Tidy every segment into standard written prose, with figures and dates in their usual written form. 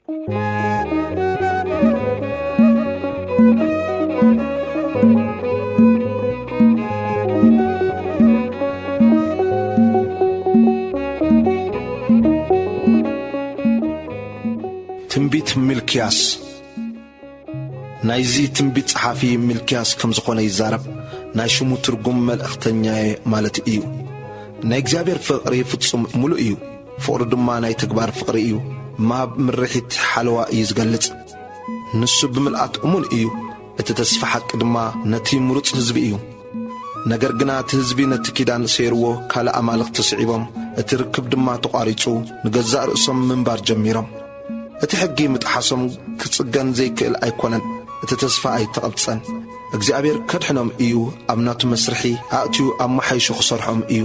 ትንቢት ሚልክያስ ናይዚ ትንቢት ጸሓፊ ሚልክያስ ከም ዝኾነ ይዛረብ ናይ ሽሙ ትርጉም መልእኽተኛዬ ማለት እዩ። ናይ እግዚአብሔር ፍቕሪ ፍጹም ሙሉእ እዩ። ፍቕሪ ድማ ናይ ተግባር ፍቕሪ እዩ። ማብ ምርሒት ሓለዋ እዩ ዝገልጽ። ንሱ ብምልኣት እሙን እዩ። እቲ ተስፋ ሓቂ ድማ ነቲ ምሩጽ ህዝቢ እዩ። ነገር ግና እቲ ህዝቢ ነቲ ኪዳን ሰይርዎ ካልእ ኣማልኽቲ ስዒቦም እቲ ርክብ ድማ ተቋሪጹ ንገዛእ ርእሶም ምንባር ጀሚሮም። እቲ ሕጊ ምጥሓሶም ክጽገን ዘይክእል ኣይኮነን። እቲ ተስፋ ኣይተቐልጸን። እግዚአብሔር ከድሕኖም እዩ። ኣብ ናቱ መስርሒ ኣእትዩ ኣብ መሓይሹ ክሰርሖም እዩ።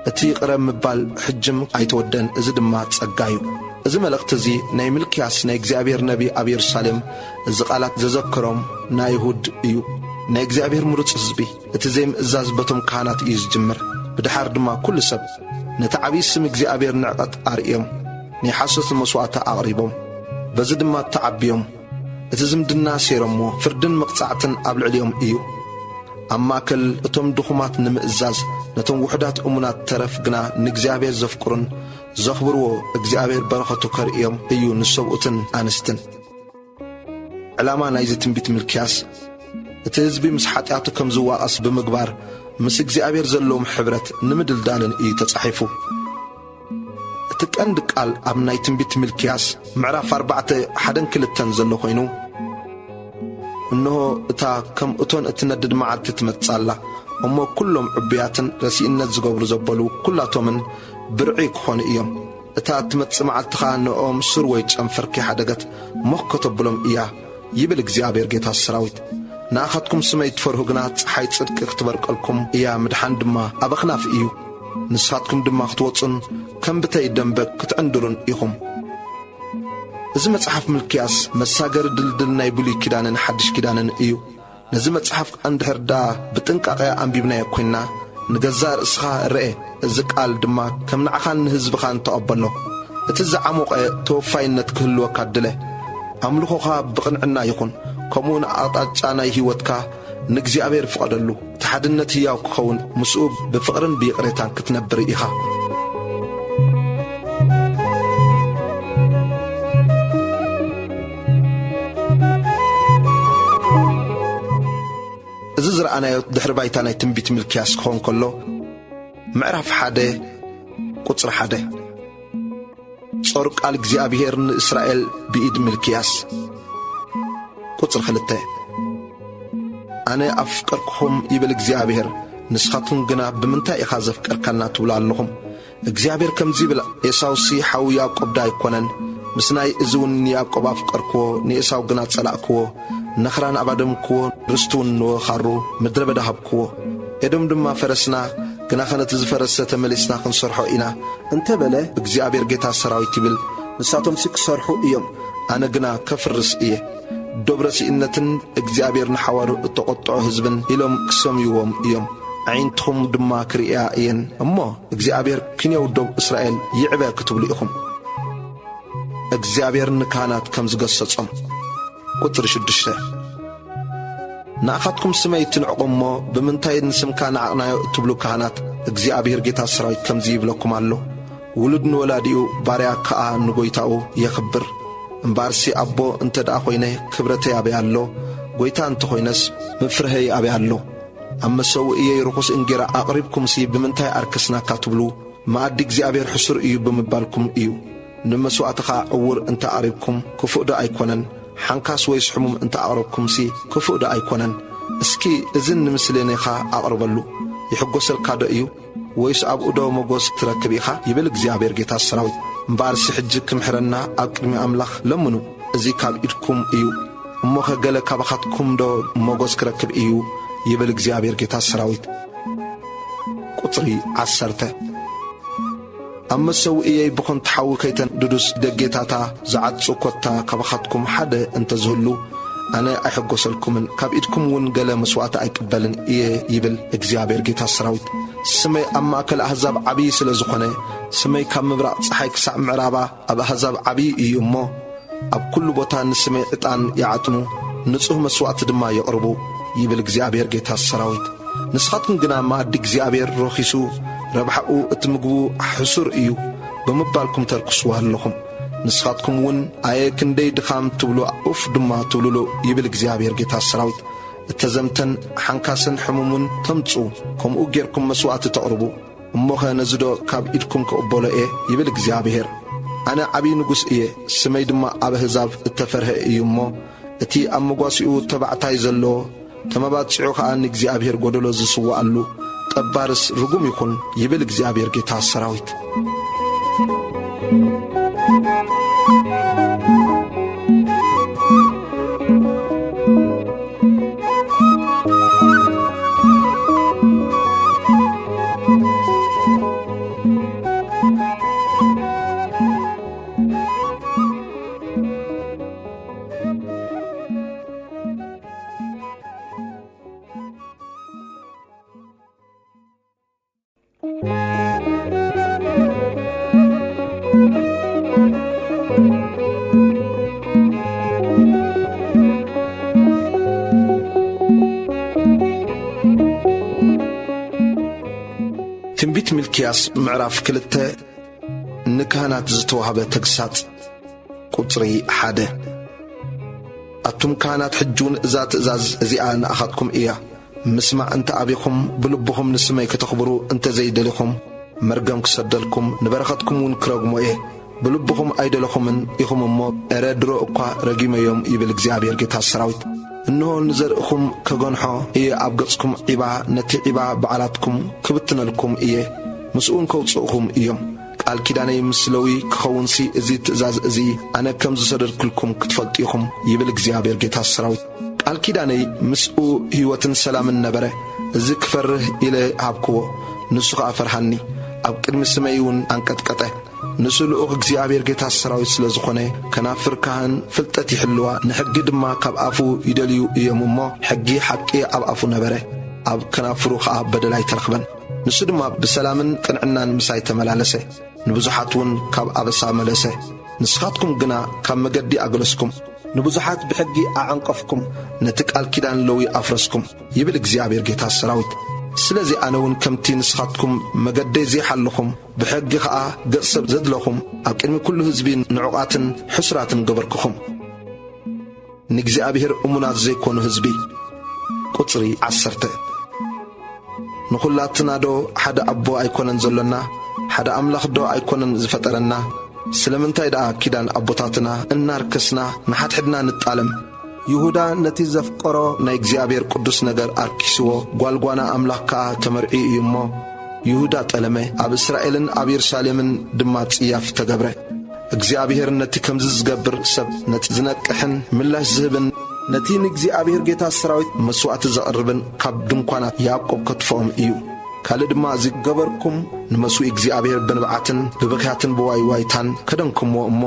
እቲ ይቕረብ ምባል ሕጅም ኣይተወደን። እዚ ድማ ጸጋ እዩ። እዚ መልእኽቲ እዚ ናይ ሚልክያስ ናይ እግዚአብሔር ነቢ ኣብ ኢየሩሳሌም እዚ ቓላት ዘዘክሮም ናይ ይሁድ እዩ። ናይ እግዚአብሔር ምሩጽ ህዝቢ እቲ ዘይምእዛዝ በቶም ካህናት እዩ ዝጅምር። ብድሓር ድማ ኩሉ ሰብ ነቲ ዓብዪ ስም እግዚአብሔር ንዕቐት ኣርእዮም ናይ ሓሶት መስዋዕታ ኣቕሪቦም በዚ ድማ ተዓቢዮም እቲ ዝምድና ሰይሮሞ ፍርድን መቕጻዕትን ኣብ ልዕልዮም እዩ። ኣብ ማእከል እቶም ድኹማት ንምእዛዝ ነቶም ውሕዳት እሙናት ተረፍ ግና ንእግዚአብሔር ዘፍቅሩን ዘኽብርዎ እግዚአብሔር በረኸቱ ከርእዮም እዩ ንሰብኡትን ኣንስትን። ዕላማ ናይዚ ትንቢት ሚልክያስ እቲ ህዝቢ ምስ ሓጢኣቱ ከም ዝዋቐስ ብምግባር ምስ እግዚአብሔር ዘለዎም ሕብረት ንምድልዳልን እዩ ተጻሒፉ። እቲ ቀንዲ ቃል ኣብ ናይ ትንቢት ሚልክያስ ምዕራፍ 4:1-2 ዘሎ ኮይኑ እንሆ እታ ከም እቶን እትነድድ መዓልቲ ትመጽኣላ እሞ ኩሎም ዕቡያትን ረሲእነት ዝገብሩ ዘበሉ ኩላቶምን ብርዒ ክኾኑ እዮም። እታ እትመጽእ መዓልትኻ ንኦም ሱር ወይ ጨንፈር ከይሓደገት ሞኽ ከተብሎም እያ ይብል እግዚአብሔር ጌታ ሰራዊት። ንኣኻትኩም ስመይ ትፈርሁ ግና ፀሓይ ጽድቂ ክትበርቀልኩም እያ፣ ምድሓን ድማ ኣብ ኣኽናፍ እዩ። ንስኻትኩም ድማ ክትወፁን ከም ብተይ ደንበ ክትዕንድሩን ኢኹም። እዚ መጽሓፍ ሚልክያስ መሳገሪ ድልድል ናይ ብሉይ ኪዳንን ሓድሽ ኪዳንን እዩ። ነዚ መጽሓፍ እንድሕር ዳ ብጥንቃቐ ኣንቢብናዮ ኮይንና ንገዛእ ርእስኻ ርአ። እዚ ቃል ድማ ከም ንዓኻን ንህዝብኻን ተቐበሎ። እቲ ዝዓሞቐ ተወፋይነት ክህልወካ ድለ። ኣምልኾኻ ብቕንዕና ይኹን። ከምኡውን ኣቕጣጫ ናይ ህይወትካ ንእግዚአብሔር ፍቐደሉ። እቲ ሓድነት ህያው ክኸውን ምስኡ ብፍቕርን ብይቕሬታን ክትነብር ኢኻ። እዚ ዝረኣናዮ ድሕሪ ባይታ ናይ ትንቢት ሚልክያስ ክኾን ከሎ ምዕራፍ 1:1 ጾር ቃል እግዚአብሔር ንእስራኤል ብኢድ ሚልክያስ። ቁጽር 2 ኣነ ኣፍቀርክኹም ይብል እግዚአብሔር፣ ንስኻትኩም ግና ብምንታይ ኢኻ ዘፍቀርካልና ትብሉ ኣለኹም። እግዚአብሔር ከምዚ ይብል፣ ኤሳውሲ ሓዊ ያዕቆብ ዳ ኣይኮነን? ምስ ናይ እዚውን ያዕቆብ ኣፍቀርክዎ፣ ንኤሳው ግና ጸላእክዎ። ነኽራን ኣባደምክዎ፣ ርስቱውን ንወኻሩ ምድረ በዳ ሃብክዎ። ኤዶም ድማ ፈረስና ግና ኸነቲ ዝፈረሰ ተመሊስና ክንሰርሖ ኢና እንተ በለ እግዚአብሔር ጌታ ሰራዊት ይብል፣ ንሳቶምሲ ክሰርሑ እዮም፣ ኣነ ግና ከፍርስ እየ። ዶብ ረሲእነትን እግዚአብሔር ንሓዋሩ እተቖጥዖ ህዝብን ኢሎም ክሰምይዎም እዮም፣ ዓይንትኹም ድማ ክርእያ እየን እሞ እግዚአብሔር ክንየው ዶብ እስራኤል ይዕበ ክትብሉ ኢኹም። እግዚአብሔር ንካህናት ከም ዝገሰጾም። ቁጽር 6 ንኣኻትኩም ስመይ ትንዕቑም እሞ ብምንታይ ንስምካ ንዓቕናዮ እትብሉ ካህናት እግዚአብሔር ጌታ ሰራዊት ከምዚ ይብለኩም ኣሎ፣ ውሉድ ንወላዲኡ ባርያ ከኣ ንጐይታኡ የኽብር። እምባርሲ ኣቦ እንተ ደኣ ኾይነ ክብረተይ ኣበይ ኣሎ፣ ጐይታ እንተ ኾይነስ ምፍርሀይ ኣበይ ኣሎ። ኣብ መሰውእየይ ርኹስ እንጌራ ኣቕሪብኩምሲ ብምንታይ ኣርክስናካ ትብሉ፣ መኣዲ እግዚአብሔር ሕሱር እዩ ብምባልኩም እዩ። ንመስዋዕትኻ ዕውር እንተ ኣቕሪብኩም ክፉእ ዶ ኣይኮነን? ሓንካስ ወይስ ሕሙም እንተ ኣቕረብኩምሲ ክፉእ ዶ ኣይኮነን? እስኪ እዝን ንምስለነኻ ኣቕርበሉ ይሕጐሰልካ ዶ እዩ? ወይስ ኣብኡ ዶ መጎስ ትረክብ ኢኻ? ይብል እግዚአብሔር ጌታ ሰራዊት። እምበኣርሲ ሕጂ ክምሕረና ኣብ ቅድሚ ኣምላኽ ለምኑ፣ እዚ ካብ ኢድኩም እዩ እሞ ኸገለ ካባኻትኩም ዶ መጎስ ክረክብ እዩ? ይብል እግዚአብሔር ጌታ ሰራዊት። ቁጽሪ 10 ኣብ መሰውእየይ ብኾንቲ ሓዊ ከይተንድዱስ ደጌታታ ዝዓጹ ኰታ ካባኻትኩም ሓደ እንተ ዝህሉ ኣነ ኣይሕጐሰልኩምን፣ ካብ ኢድኩም እውን ገለ መስዋዕቲ ኣይቅበልን እየ ይብል እግዚአብሔር ጌታ ሰራዊት። ስመይ ኣብ ማእከል ኣሕዛብ ዓብዪ ስለ ዝኾነ ስመይ ካብ ምብራቕ ፀሓይ ክሳዕ ምዕራባ ኣብ ኣሕዛብ ዓብዪ እዩ እሞ ኣብ ኩሉ ቦታ ንስመይ ዕጣን ይዓጥኑ ንጹህ መስዋዕቲ ድማ የቕርቡ ይብል እግዚአብሔር ጌታ ሰራዊት። ንስኻትኩም ግና ማዕዲ እግዚአብሔር ረኺሱ ረብሓኡ እቲ ምግቡ ሕሱር እዩ ብምባልኩም ተርክስዎ ኣለኹም። ንስኻትኩም እውን ኣየ ክንደይ ድኻም ትብሉ ኡፍ ድማ ትብሉሉ ይብል እግዚአብሔር ጌታ ሰራዊት። እተዘምተን ሓንካስን ሕሙምን ተምፁ ከምኡ ጌርኩም መስዋዕቲ ተቕርቡ እሞኸ ነዝዶ ካብ ኢድኩም ክቕበሎ እየ ይብል እግዚአብሔር። ኣነ ዓብዪ ንጉሥ እየ ስመይ ድማ ኣብ ኣሕዛብ እተፈርሐ እዩ እሞ እቲ ኣብ መጓሲኡ ተባዕታይ ዘለዎ ተመባጽዑ ኸዓ ንእግዚአብሔር ጐደሎ ዝስዋኣሉ ጠባርስ ርጉም ይኹን ይብል እግዚአብሔር ጌታ ሰራዊት። ትንቢት ሚልክያስ ምዕራፍ 2 ንካህናት ዝተዋህበ ተግሳጽ ቁጽሪ 1 ኣቱም ካህናት ሕጁን እዛ ትእዛዝ እዚኣ ንኣኻትኩም እያ። ምስማዕ እንተ ኣቢኹም ብልብኹም ንስመይ ከተኽብሩ እንተ ዘይደሊኹም መርገም ክሰደልኩም ንበረኸትኩም እውን ክረግሞ እየ። ብልብኹም ኣይደለኹምን ኢኹም እሞ እረ ድሮ እኳ ረጊመዮም ይብል እግዚአብሔር ጌታ ሰራዊት። እንሆ ንዘርእኹም ከገንሖ እየ ኣብ ገጽኩም ዒባ ነቲ ዒባ በዓላትኩም ክብትነልኩም እየ ምስኡን ከውፅእኹም እዮም። ቃል ኪዳነይ ምስ ለዊ ክኸውንሲ እዚ ትእዛዝ እዚ ኣነ ከም ዝሰደድክልኩም ክትፈልጢኹም ይብል እግዚአብሔር ጌታ ሰራዊት። ቃል ኪዳነይ ምስኡ ሕይወትን ሰላምን ነበረ። እዚ ክፈርህ ኢለ ሃብክዎ ንሱ ኸዓ ፈርሃኒ ኣብ ቅድሚ ስመይ እውን አንቀጥቀጠ። ንሱ ልኡኽ እግዚአብሔር ጌታ ሰራዊት ስለ ዝኾነ ከናፍር ካህን ፍልጠት ይሕልዋ ንሕጊ ድማ ካብ ኣፉ ይደልዩ እዮም እሞ ሕጊ ሓቂ ኣብ ኣፉ ነበረ ኣብ ከናፍሩ ኸዓ በደል ኣይተረኽበን። ንሱ ድማ ብሰላምን ቅንዕናን ምሳይ ተመላለሰ ንብዙሓት እውን ካብ ኣበሳ መለሰ። ንስኻትኩም ግና ካብ መገዲ ኣገለስኩም ንብዙሓት ብሕጊ ኣዓንቀፍኩም ነቲ ቃል ኪዳን ለዊ ኣፍረስኩም ይብል እግዚአብሔር ጌታ ሰራዊት። ስለዚ ኣነ እውን ከምቲ ንስኻትኩም መገደይ ዘይሓለኹም ብሕጊ ኸዓ ገጽ ሰብ ዘድለኹም ኣብ ቅድሚ ኩሉ ህዝቢ ንዑቓትን ሕስራትን ገበርክኹም። ንእግዚአብሔር እሙናት ዘይኮኑ ህዝቢ ቁጽሪ 10 ንኹላትና ዶ ሓደ ኣቦ ኣይኮነን ዘሎና ሓደ ኣምላኽ ዶ ኣይኮነን ዝፈጠረና ስለምንታይ ደኣ ኪዳን ኣቦታትና እናርከስና ንሓድሕድና ንጣለም። ይሁዳ ነቲ ዘፍቀሮ ናይ እግዚአብሔር ቅዱስ ነገር ኣርኪስዎ ጓልጓና ኣምላኽ ከዓ ተመርዒ እዩ እሞ ይሁዳ ጠለመ ኣብ እስራኤልን ኣብ የሩሳሌምን ድማ ጽያፍ ተገብረ። እግዚአብሔር ነቲ ከምዚ ዝገብር ሰብ ነቲ ዝነቅሕን ምላሽ ዝህብን ነቲ ንእግዚአብሔር ጌታ ሰራዊት መስዋዕቲ ዘቕርብን ካብ ድንኳናት ያዕቆብ ከጥፍኦም እዩ። ካልእ ድማ ዝገበርኩም ንመስዊእ እግዚአብሔር ብንብዓትን ብብክያትን ብዋይዋይታን ከደንኩምዎ እሞ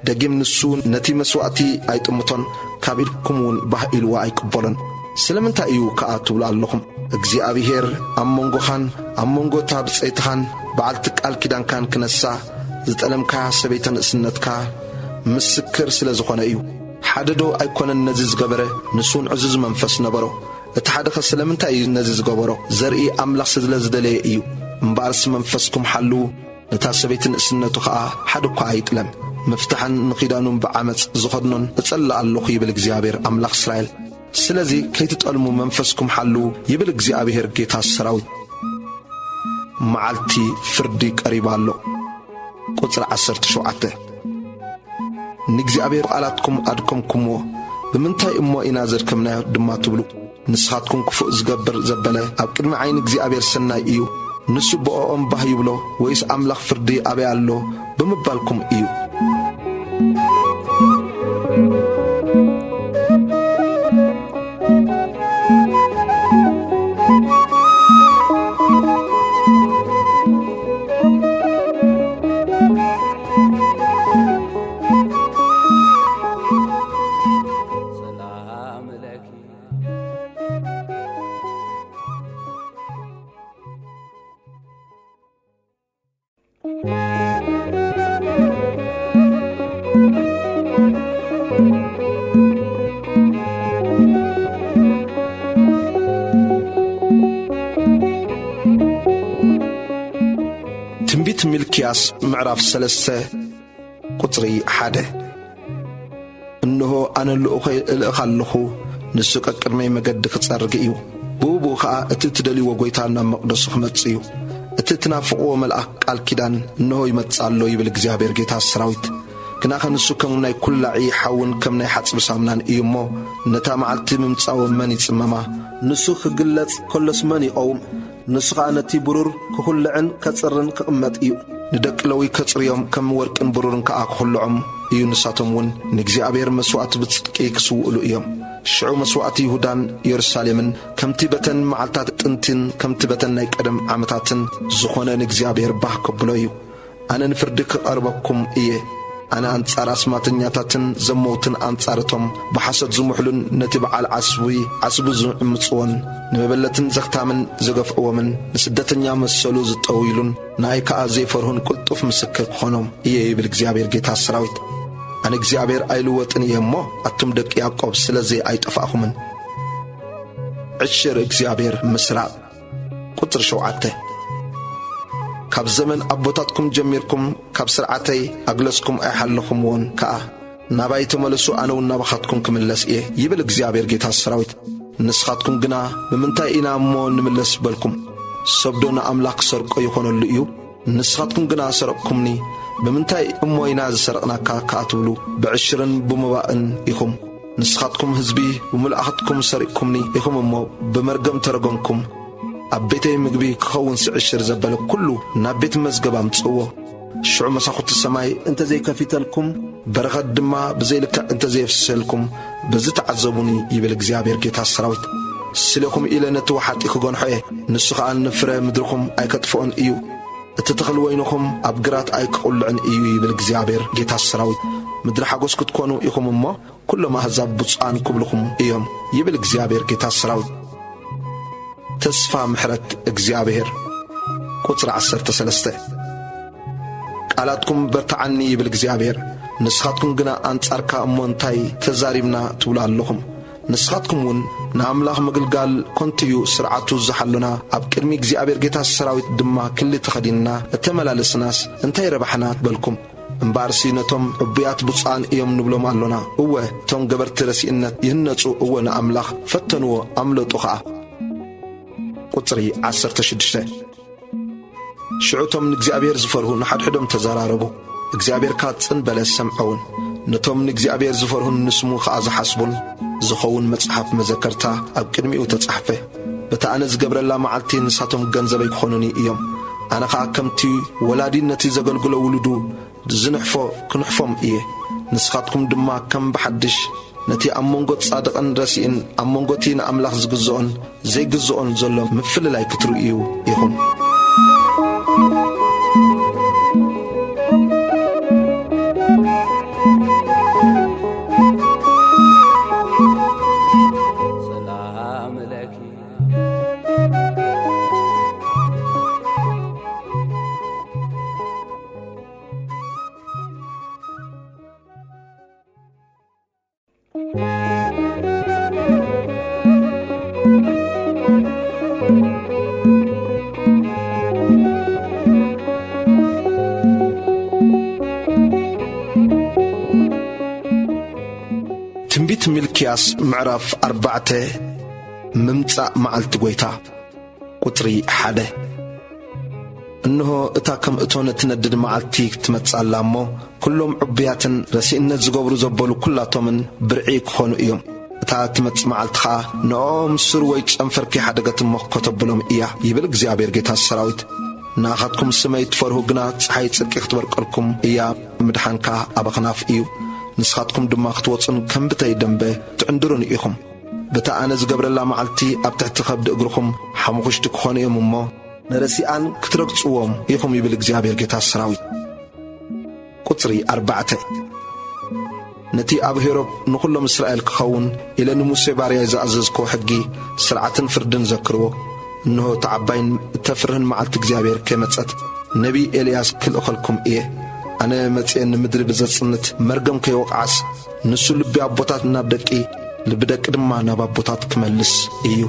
ደጊም ንሱ ነቲ መስዋዕቲ ኣይጥምቶን ካብ ኢድኩም እውን ባህ ኢልዋ ኣይቅበሎን። ስለምንታይ እዩ ከኣ ትብሉ ኣለኹም እግዚአብሔር ኣብ መንጎኻን ኣብ መንጎ እታ ብፅዕትኻን በዓልቲ ቃል ኪዳንካን ክነሳ ዝጠለምካያ ሰበይተ ንእስነትካ ምስክር ስለ ዝኾነ እዩ። ሓደ ዶ ኣይኮነን ነዚ ዝገበረ ንሱን ዕዙዝ መንፈስ ነበሮ። እቲ ሓደ ኸ ስለምንታይ እዩ ነዚ ዝገበሮ ዘርኢ ኣምላኽ ስለ ዝደለየ እዩ። እምበኣርስ መንፈስኩም ሓልው ነታ ሰበይቲ ንእስነቱ ኸዓ ሓደ እኳ ኣይጥለም። መፍትሐን ንኺዳኑን ብዓመፅ ዝኸድኖን እጸልእ ኣለኹ ይብል እግዚአብሔር ኣምላኽ እስራኤል። ስለዚ ከይትጠልሙ መንፈስኩም ሓልው ይብል እግዚአብሔር ጌታ ሰራዊት። መዓልቲ ፍርዲ ቀሪባ ኣሎ ቁጽሪ 17 ንእግዚአብሔር ቃላትኩም ኣድከምኩምዎ ብምንታይ እሞ ኢና ዘድከምናዮ ድማ ትብሉ። ንስኻትኩም ክፉእ ዝገብር ዘበለ ኣብ ቅድሚ ዓይኒ እግዚአብሔር ሰናይ እዩ ንሱ ብኦኦም ባህ ይብሎ ወይስ ኣምላኽ ፍርዲ ኣበይ ኣሎ ብምባልኩም እዩ። ትንቢት ሚልክያስ ምዕራፍ 3 ቁጥሪ 1 እነሆ ኣነ ልእኽ ኣለኹ ንሱ ቅድመይ መገዲ ክጸርግ እዩ ብኡኡ ኸዓ እቲ ትደልይዎ ጐይታ ናብ መቕደሱ ክመጽእ እዩ እቲ ትናፍቕዎ መልኣክ ቃል ኪዳን እነሆ ይመጽእ ኣሎ ይብል እግዚአብሔር ጌታ ሰራዊት ግናኸ ንሱ ከም ናይ ኩላዒ ሓውን ከም ናይ ሓጽቢ ሳምናን እዩ እሞ ነታ መዓልቲ ምምጻእ መን ይጽመማ ንሱ ክግለጽ ከሎስ መን ይቐውም ንሱ ኸዓ ነቲ ብሩር ክኹልዕን ከጽርን ክቕመጥ እዩ ንደቂ ለዊ ከጽርዮም ከም ወርቅን ብሩርን ከኣ ክኹልዖም እዩ ንሳቶም እውን ንእግዚአብሔር መስዋዕቲ ብጽድቂ ክስውእሉ እዮም ሽዑ መስዋዕቲ ይሁዳን ኢየሩሳሌምን ከምቲ በተን መዓልታት ጥንትን ከምቲ በተን ናይ ቀደም ዓመታትን ዝኾነ ንእግዚአብሔር ባህ ከብሎ እዩ ኣነ ንፍርዲ ክቐርበኩም እየ ኣነ ኣንጻር ኣስማተኛታትን ዘመውትን ኣንጻርቶም ብሓሰት ዝሙሕሉን ነቲ በዓል ዓስቢ ዝዕምጽዎን ንመበለትን ዘኽታምን ዘገፍዕዎምን ንስደተኛ መሰሉ ዝጠውይሉን ንኣይ ከኣ ዘይፈርሁን ቁልጡፍ ምስክር ክኾኖም እየ ይብል እግዚአብሔር ጌታ ሰራዊት ኣነ እግዚአብሔር ኣይልወጥን እየ እሞ ኣቱም ደቂ ያዕቆብ ስለዘይ ኣይጠፋእኹምን ዕሽር እግዚአብሔር ምስራቅ ቁጥር 7 ካብ ዘመን ኣቦታትኩም ጀሚርኩም ካብ ስርዓተይ ኣግለጽኩም ኣይሓለኹምዎን ከኣ ናባይ ተመለሱ ኣነ እውን ናባኻትኩም ክምለስ እየ ይብል እግዚአብሔር ጌታ ሰራዊት ንስኻትኩም ግና ብምንታይ ኢና እሞ ንምለስ በልኩም ሰብዶ ንኣምላኽ ሰርቆ ይኾነሉ እዩ ንስኻትኩም ግና ሰረቅኩምኒ ብምንታይ እሞ ኢና ዝሰርቕናካ ከኣትብሉ ብዕሽርን ብምባእን ኢኹም ንስኻትኩም ህዝቢ ብምልኣኽትኩም ሰሪቕኩምኒ ኢኹም እሞ ብመርገም ተረገምኩም ኣብ ቤተይ ምግቢ ክኸውን ስዕሽር ዘበለ ኩሉ ናብ ቤት መዝገብ ኣምጽእዎ ሽዑ መሳኹቲ ሰማይ እንተዘይከፊተልኩም በረኸት ድማ ብዘይልክዕ እንተዘይፍስሰልኩም በዚ ተዓዘቡኒ ይብል እግዚአብሔር ጌታ ሰራዊት ስለኹም ኢለ ነቲ ወሓጢ ክጐንሖ እየ ንሱ ኸዓ ንፍረ ምድርኹም ኣይከጥፍኦን እዩ እቲ ተኽሊ ወይንኹም ኣብ ግራት ኣይክቕልዕን እዩ ይብል እግዚአብሔር ጌታ ሰራዊት ምድሪ ሓጐስ ክትኮኑ ኢኹም እሞ ኩሎም ኣሕዛብ ብፁዓን ክብልኹም እዮም ይብል እግዚአብሔር ጌታ ሰራዊት ተስፋ ምሕረት እግዚአብሔር ቁጥር 13 ቃላትኩም በርታዓኒ ይብል እግዚአብሔር ንስኻትኩም ግና አንጻርካ እሞ እንታይ ተዛሪብና ትብሉ ኣለኹም ንስኻትኩም እውን ንኣምላኽ ምግልጋል ኮንትዩ ስርዓቱ ዝሓሉና ኣብ ቅድሚ እግዚአብሔር ጌታ ሰራዊት ድማ ክሊ ተኸዲንና እተመላለስናስ እንታይ ረባሕና ትበልኩም እምባርሲ ነቶም ዕቡያት ብፁዓን እዮም ንብሎም ኣሎና እወ እቶም ገበርቲ ረሲእነት ይህነጹ እወ ንኣምላኽ ፈተንዎ ኣምለጡ ኸዓ ቁጥሪ 16 ሽዑቶም ንእግዚአብሔር ዝፈርሁ ንሓድሕዶም ተዘራረቡ እግዚአብሔር ካጽን በለስ ሰምዐውን ነቶም ንእግዚአብሔር ዝፈርሁን ንስሙ ኸዓ ዝሓስቡን ዝኸውን መጽሓፍ መዘከርታ ኣብ ቅድሚኡ ተጻሕፈ በታ ኣነ ዝገብረላ መዓልቲ ንሳቶም ገንዘበይ ክኾኑኒ እዮም ኣነ ኸዓ ከምቲ ወላዲ ነቲ ዘገልግሎ ውሉዱ ዝንሕፎ ክንሕፎም እየ ንስኻትኩም ድማ ከም ብሓድሽ ነቲ ኣብ መንጎ ጻድቕን ረሲእን ኣብ መንጎቲ ንኣምላኽ ዝግዝኦን ዘይግዝኦን ዘሎ ምፍልላይ ክትርእዩ ኢኹም ትንቢት ሚልክያስ ምዕራፍ 4 ምምጻእ መዓልቲ ጐይታ ቁጥሪ 1 እነሆ እታ ከም እቶን እትነድድ መዓልቲ ክትመጽእ ኣላ እሞ ኩሎም ዕቡያትን ረሲእነት ዝገብሩ ዘበሉ ኩላቶምን ብርዒ ክኾኑ እዮም እታ ትመጽእ መዓልቲ ኸዓ ንኦም ስር ወይ ጨንፈርኪ ሓደገት እሞ ከተብሎም እያ ይብል እግዚአብሔር ጌታ ሰራዊት ንኣኻትኩም ስመይ ትፈርሁ ግና ፀሓይ ጽድቂ ክትበርቀልኩም እያ ምድሓንካ ኣብ ኣኽናፍ እዩ ንስኻትኩም ድማ ክትወፅን ከም ብተይ ደንበ ትዕንድሩን ኢኹም በታ ኣነ ዝገብረላ መዓልቲ ኣብ ትሕቲ ኸብዲ እግርኹም ሓሙኽሽቲ ክኾኑ እዮም እሞ ነረሲኣን ክትረግጽዎም ኢኹም ይብል እግዚአብሔር ጌታ ሰራዊት ቁጥሪ 4 ነቲ ኣብ ሄሮብ ንኹሎም እስራኤል ክኸውን ኢለ ንሙሴ ባርያይ ዝኣዘዝክዎ ሕጊ ስርዓትን ፍርድን ዘክርዎ እነሆ ተዓባይን እተፍርህን መዓልቲ እግዚአብሔር ከመጸት ነቢ ኤልያስ ክልእኸልኩም እየ ኣነ መጽአን ምድሪ ብዘጽንት መርገም ከይወቕዓስ ንሱ ልቢ ኣቦታት ናብ ደቂ ልቢ ደቂ ድማ ናብ ኣቦታት ክመልስ እዩ።